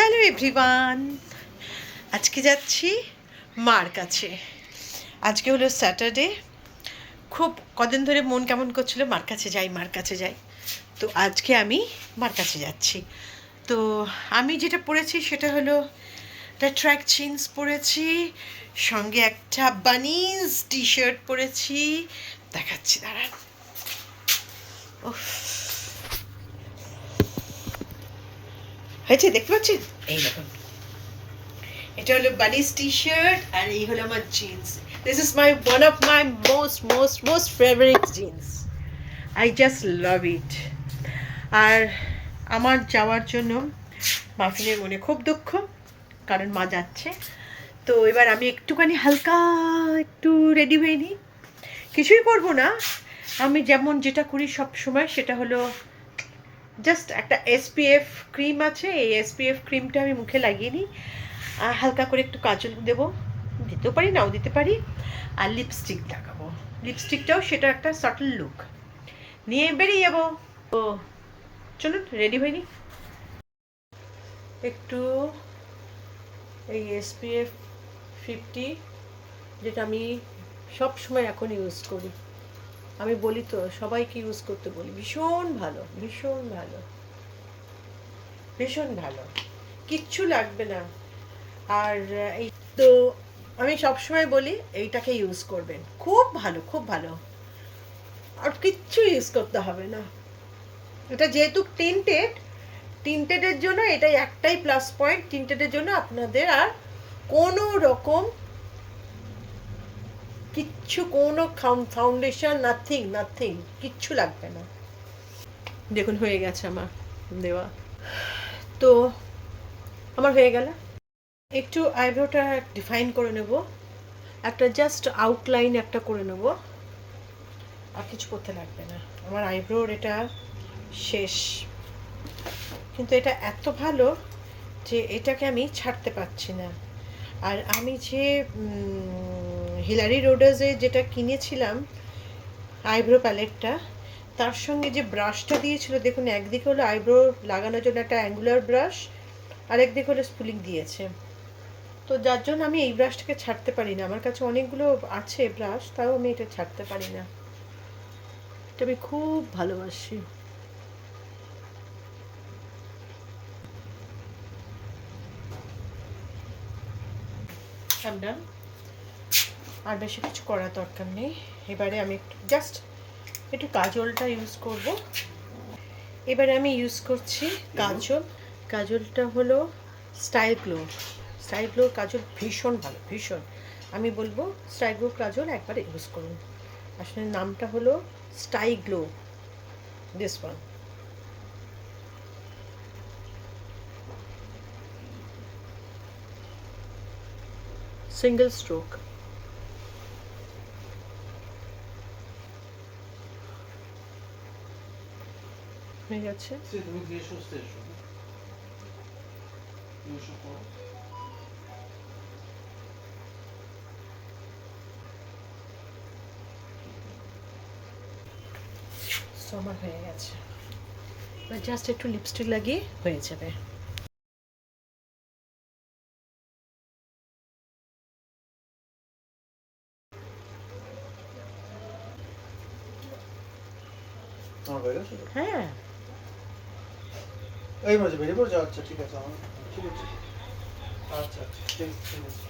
Hello everyone, আজকে যাচ্ছি মার কাছে। আজকে হলো স্যাটারডে। খুব কদিন ধরে মন কেমন করছিল মার কাছে যাই মার কাছে যাই, তো আজকে আমি মার কাছে যাচ্ছি। তো আমি যেটা পরেছি সেটা হলো একটা ট্র্যাক জিন্স পরেছি, সঙ্গে একটা বানিজ টি শার্ট পরেছি। দেখাচ্ছি, দাঁড়ান। ওফ, হয়েছে, দেখতে পাচ্ছেন? এই দেখুন, এটা হলো বানিজ টি শার্ট আর এই হলো আমার jeans. This is my one of my most favourite jeans. I just love it. আর আমার যাওয়ার জন্য মাফিনের মনে খুব দুঃখ, কারণ মা যাচ্ছে। তো এবার আমি একটুখানি হালকা একটু রেডি হয়ে নিই। কিছুই করবো না, আমি যেমন যেটা করি সব সময়, সেটা হলো জাস্ট একটা এসপিএফ ক্রিম আছে, এই এসপিএফ ক্রিমটা আমি মুখে লাগিয়ে নিই। আর হালকা করে একটু কাজল দেবো, দিতেও পারি নাও দিতে পারি। আর লিপস্টিক লাগাবো, লিপস্টিকটাও সেটা একটা সাটল লুক নিয়ে বেরিয়ে যাবো। তো চলুন রেডি হয়ে নি। একটু এই এসপিএফ 50, যেটা আমি সব সময় এখন ইউজ করি। আমি বলি তো সবাইকে ইউজ করতে বলি, ভীষণ ভালো, ভীষণ ভালো, ভীষণ ভালো, কিচ্ছু লাগবে না। আর এই তো আমি সবসময় বলি এইটাকে ইউজ করবেন, খুব ভালো, খুব ভালো। আর কিচ্ছু ইউজ করতে হবে না। এটা যেহেতু টিন্টেডের জন্য এটাই একটাই প্লাস পয়েন্ট। টিন্টেডের জন্য আপনাদের আর কোনো রকম কিচ্ছু, কোনো ফাউন্ডেশন, নাথিং কিচ্ছু লাগবে না। দেখুন হয়ে গেছে আমার দেওয়া। তো আমার হয়ে গেল। একটু আইব্রোটা ডিফাইন করে নেব, একটা জাস্ট আউটলাইন একটা করে নেব, আর কিছু করতে লাগবে না। আমার আইব্রোর এটা শেষ। কিন্তু এটা এত ভালো যে এটাকে আমি ছাড়তে পারছি না। আর আমি যে হিলারি রোডার্সে যেটা কিনেছিলাম আইব্রো প্যালেটটা, তার সঙ্গে যে ব্রাশটা দিয়েছিল, দেখুন একদিকে হলো আইব্রো লাগানোর জন্য একটা অ্যাঙ্গুলার ব্রাশ, আর একদিকে হলো স্পুলিং দিয়েছে। তো যার জন্য আমি এই ব্রাশটাকে ছাড়তে পারি না। আমার কাছে অনেকগুলো আছে ব্রাশ, তাও আমি এটা ছাড়তে পারি না। এটা আমি খুব ভালোবাসি। আমরা আর বেশি কিছু করার দরকার নেই। এবারে আমি একটু জাস্ট একটু কাজলটা ইউজ করব। এবারে আমি ইউজ করছি কাজল। কাজলটা হলো স্টাইল গ্লো কাজল, ভীষণ ভালো, ভীষণ। আমি বলবো স্টাইল গ্লো কাজল একবার ইউজ করুন। আসলে নামটা হলো style glow, this one. Single stroke. হয়ে গেছে। আমার হয়ে গেছে, জাস্ট একটু লিপস্টিক লাগিয়ে হয়ে যাবে। হ্যাঁ, এই মাঝে বেরিয়ে পড়ছে। আচ্ছা ঠিক আছে, আমার ঠিক আছে। আচ্ছা আচ্ছা ঠিক আছে।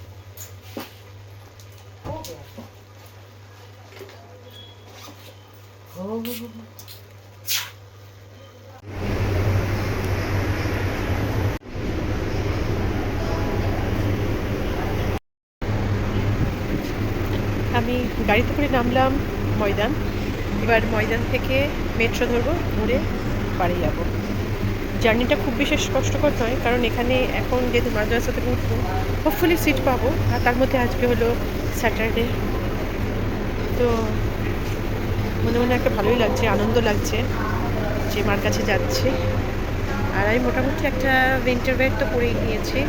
আমি গাড়িতে করে নামলাম ময়দান। এবার ময়দান থেকে মেট্রো ধরবো, ধরে বাড়ি যাব। জার্নিটা খুব বিশেষ কষ্টকর নয়, কারণ এখানে এখন যেহেতু মাদ্রাসা থেকে উঠবো, হোপফুলি সিট পাবো। আর তার মধ্যে আজকে হলো স্যাটারডে, তো মনে মনে একটা ভালোই লাগছে, আনন্দ লাগছে যে মার কাছে যাচ্ছি। আর আমি মোটামুটি একটা উইন্টার ওয়্যার তো পরেই নিয়েছি,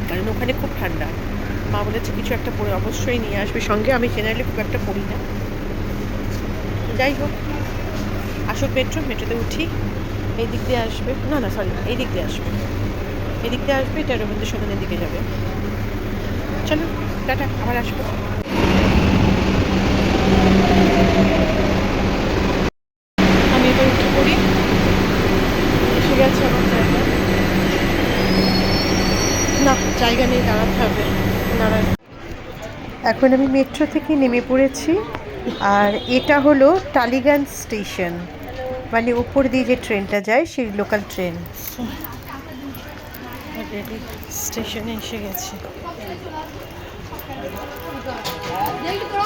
কারণ ওখানে খুব ঠান্ডা। মা বলেছে কিছু একটা পরে অবশ্যই নিয়ে আসবে সঙ্গে। আমি জেনারেলি খুব একটা পরি না। যাই হোক, আসুক মেট্রোতে উঠি। এই দিক দিয়ে আসবে, না সরি, এই দিক দিয়ে আসবে। এদিক দিয়ে আসবে, এটা রবীন্দ্র সদনের দিকে যাবে। চলো টাটা, আবার আসবো। আমি এবার উঠে পড়ি, এসে গেছে আমার জায়গা। না, জায়গা নেই, দাঁড়াতে হবে, দাঁড়ান। এখন আমি মেট্রো থেকে নেমে পড়েছি, আর এটা হলো টালিগঞ্জ স্টেশন, মানে উপর দিয়ে যে ট্রেনটা যায় সেই লোকাল ট্রেন। স্টেশনে এসে গেছি,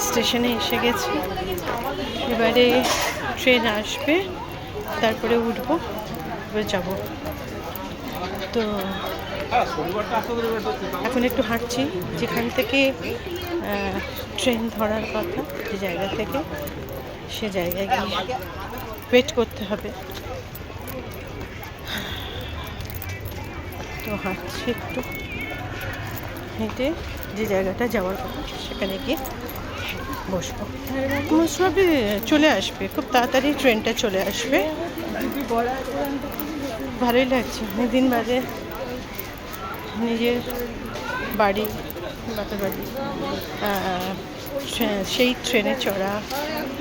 স্টেশনে এসে গেছি। এবারে ট্রেন আসবে, তারপরে উঠবো, এবার যাবো। তো এখন একটু হাঁটছি, যেখান থেকে ট্রেন ধরার কথা, যে জায়গা থেকে, সে জায়গায় গিয়ে ওয়েট করতে হবে। তো হাঁটছি একটু, হেঁটে যে জায়গাটা যাওয়ার কথা সেখানে গিয়ে বসবো। মোস্ট প্রবলি চলে আসবে, খুব তাড়াতাড়ি ট্রেনটা চলে আসবে। ভালোই লাগছে, অনেকদিন বাদে নিজের বাড়ি, বাপের বাড়ি, সেই ট্রেনে চড়া,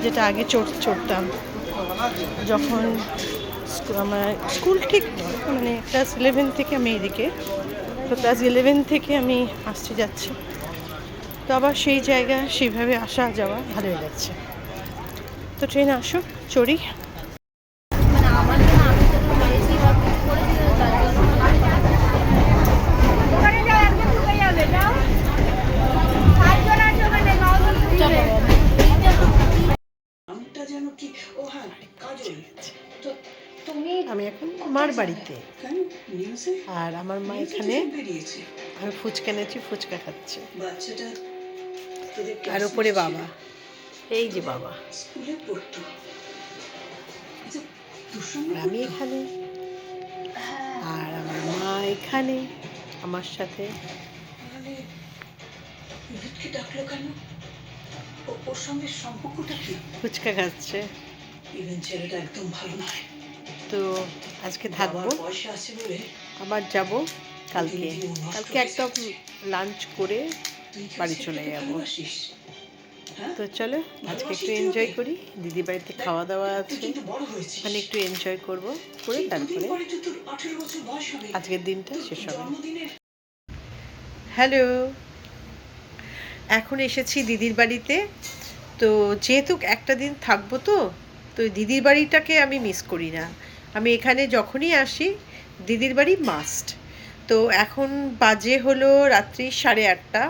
যেটা আগে চড়তাম যখন আমার স্কুল ঠিক নয়, মানে ক্লাস 11 থেকে আমি এদিকে, তো ক্লাস 11 থেকে আমি আসতে যাচ্ছি। তো আবার সেই জায়গা সেইভাবে আসা যাওয়া ভালোই লাগছে। তো ট্রেন আসুক, চড়ি। আমি এখন মার বাড়িতে, আর আমার মা এখানে, আমি ফুচকা এনেছি, ফুচকা খাচ্ছে। আর উপরে বাবা, এই যে বাবা, আমি এখানে, আর আমার মা এখানে আমার সাথে। ওর সঙ্গে সম্পর্কটা কি? ফুচকা খাচ্ছে। ছেলেটা একদম ভালো নয়। তো আজকে থাকবো, পয়সা আছে বলে আবার যাব কালকে। কালকে একদম লাঞ্চ করে বাড়ি চলে যাব। তো চলো আজকে একটু এনজয় করি, দিদি বাড়িতে খাওয়া দাওয়া আছে, মানে একটু এনজয় করব, করে তারপরে আজকের দিনটা শেষ হবে। হ্যালো, এখন এসেছি দিদির বাড়িতে। তো যেহেতু একটা দিন থাকবো, তো দিদির বাড়িটাকে আমি মিস করি না। আমি এখানে যখনই আসি দিদির বাড়ি মাস্ট। তো এখন বাজে হলো রাত্রি 8:30।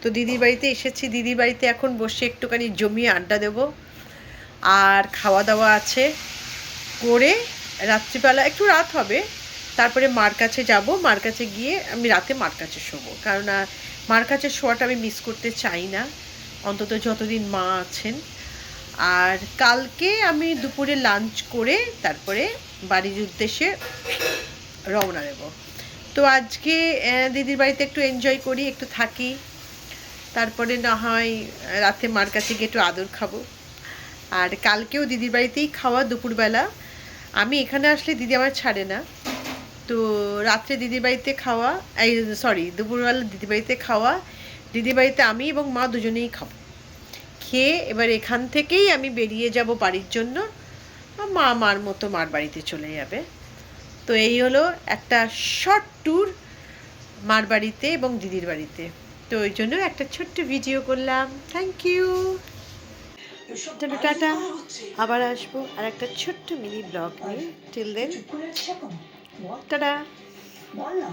তো দিদির বাড়িতে এসেছি, দিদির বাড়িতে এখন বসে একটুখানি জমিয়ে আড্ডা দেবো, আর খাওয়া দাওয়া আছে করে রাত্রিবেলা একটু রাত হবে, তারপরে মার কাছে যাব। মার কাছে গিয়ে আমি রাতে মার কাছে শোবো, কারণ মার কাছে শোয়াটা আমি মিস করতে চাই না, অন্তত যতদিন মা আছেন। আর কালকে আমি দুপুরে লাঞ্চ করে তারপরে বাড়ির উদ্দেশ্যে রওনা দেব। তো আজকে দিদির বাড়িতে একটু এনজয় করি, একটু থাকি, তারপরে না হয় রাতে মার কাছে গিয়ে একটু আদর খাবো। আর কালকেও দিদির বাড়িতেই খাওয়া দুপুরবেলা। আমি এখানে আসলে দিদি আমার ছাড়ে না, তো রাত্রে দিদির বাড়িতে খাওয়া, দুপুরবেলা দিদির বাড়িতে খাওয়া, দিদির বাড়িতে আমি এবং মা দুজনেই খাবো। খেয়ে এবার এখান থেকেই আমি বেরিয়ে যাব বাড়ির জন্য, মা মার মতো মার বাড়িতে চলে যাবে। তো এই হলো একটা শর্ট ট্যুর মার বাড়িতে এবং দিদির বাড়িতে। তো ওই জন্য একটা ছোট্ট ভিডিও করলাম। থ্যাংক ইউ, টাটা, আবার আসবো আর একটা ছোট্ট মিনি ব্লগ নিয়ে। Till then, tata. বল না।